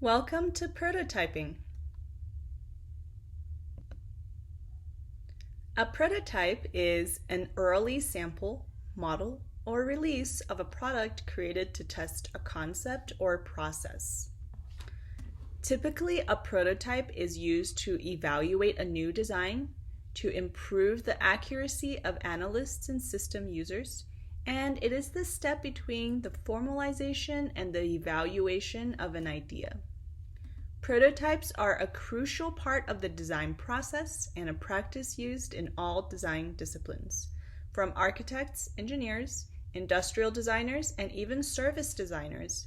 Welcome to prototyping. A prototype is an early sample, model, or release of a product created to test a concept or process. Typically, a prototype is used to evaluate a new design, to improve the accuracy of analysts and system users, and it is the step between the formalization and the evaluation of an idea. Prototypes are a crucial part of the design process and a practice used in all design disciplines, from architects, engineers, industrial designers, and even service designers.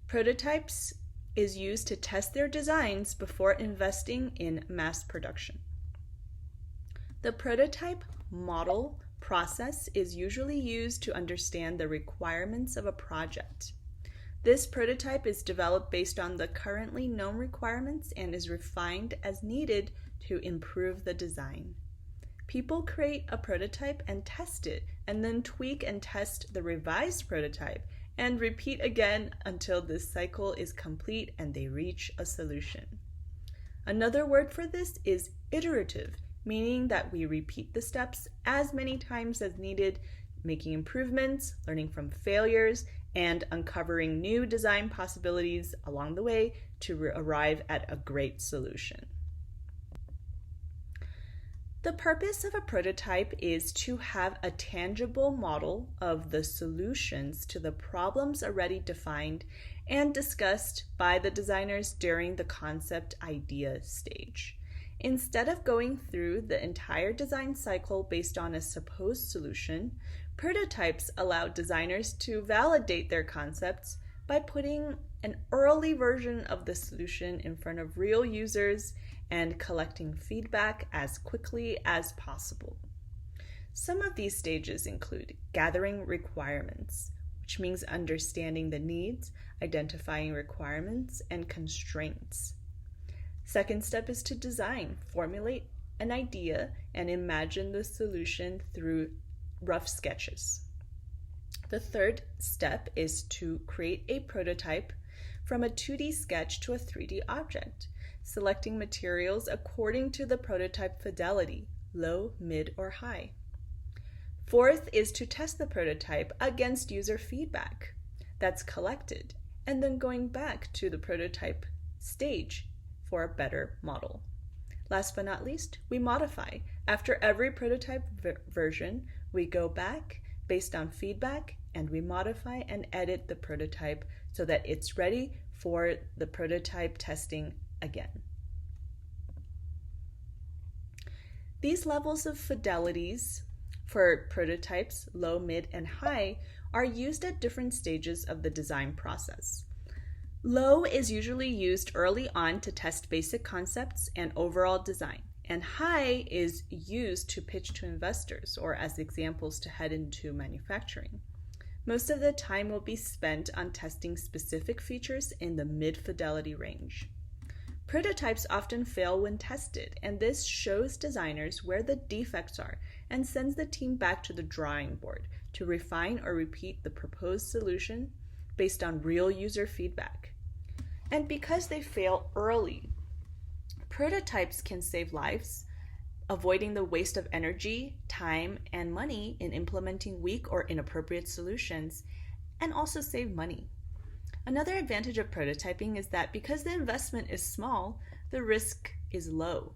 Prototypes is used to test their designs before investing in mass production. The prototype model process is usually used to understand the requirements of a project. This prototype is developed based on the currently known requirements and is refined as needed to improve the design. People create a prototype and test it, and then tweak and test the revised prototype, and repeat again until this cycle is complete and they reach a solution. Another word for this is iterative, meaning that we repeat the steps as many times as needed, making improvements, learning from failures, and uncovering new design possibilities along the way to arrive at a great solution. The purpose of a prototype is to have a tangible model of the solutions to the problems already defined and discussed by the designers during the concept idea stage. Instead of going through the entire design cycle based on a supposed solution, prototypes allow designers to validate their concepts by putting an early version of the solution in front of real users and collecting feedback as quickly as possible. Some of these stages include gathering requirements, which means understanding the needs, identifying requirements, and constraints. Second step is to design, formulate an idea, and imagine the solution through rough sketches. The third step is to create a prototype from a 2D sketch to a 3D object, selecting materials according to the prototype fidelity, low, mid, or high. Fourth is to test the prototype against user feedback that's collected, and then going back to the prototype stage for a better model. Last but not least, we modify. After every prototype version, we go back based on feedback and we modify and edit the prototype so that it's ready for the prototype testing again. These levels of fidelities for prototypes, low, mid, and high, are used at different stages of the design process. Low is usually used early on to test basic concepts and overall design, and high is used to pitch to investors or as examples to head into manufacturing. Most of the time will be spent on testing specific features in the mid-fidelity range. Prototypes often fail when tested, and this shows designers where the defects are and sends the team back to the drawing board to refine or repeat the proposed solution based on real user feedback. And because they fail early, prototypes can save lives, avoiding the waste of energy, time, and money in implementing weak or inappropriate solutions, and also save money. Another advantage of prototyping is that because the investment is small, the risk is low.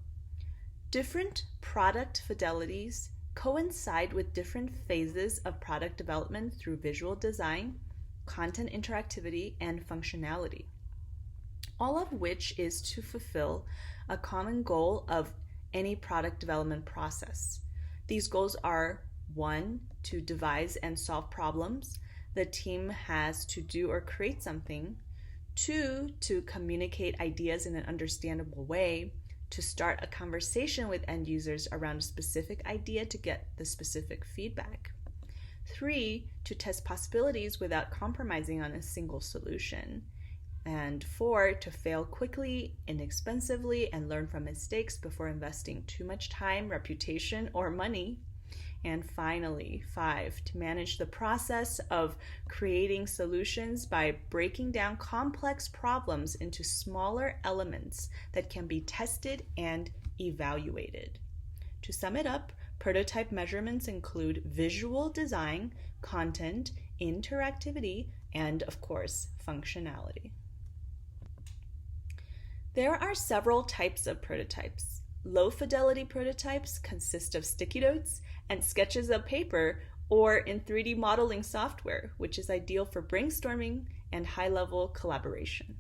Different product fidelities coincide with different phases of product development through visual design, content interactivity, and functionality, all of which is to fulfill a common goal of any product development process. These goals are 1, to devise and solve problems the team has to do or create something, 2, to communicate ideas in an understandable way, to start a conversation with end users around a specific idea to get the specific feedback, 3, to test possibilities without compromising on a single solution, and 4, to fail quickly, inexpensively, and learn from mistakes before investing too much time, reputation, or money. And finally, 5, to manage the process of creating solutions by breaking down complex problems into smaller elements that can be tested and evaluated. To sum it up, prototype measurements include visual design, content, interactivity, and of course, functionality. There are several types of prototypes. Low-fidelity prototypes consist of sticky notes and sketches of paper or in 3D modeling software, which is ideal for brainstorming and high-level collaboration.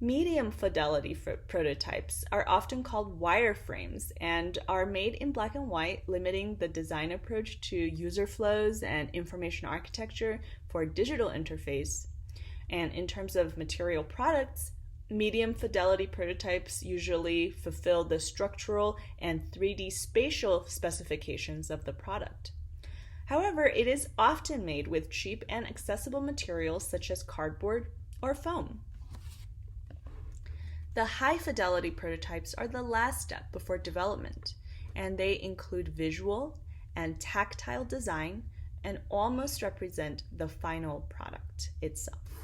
Medium-fidelity prototypes are often called wireframes and are made in black and white, limiting the design approach to user flows and information architecture for a digital interface. And in terms of material products, medium fidelity prototypes usually fulfill the structural and 3D spatial specifications of the product. However, it is often made with cheap and accessible materials such as cardboard or foam. The high fidelity prototypes are the last step before development, and they include visual and tactile design and almost represent the final product itself.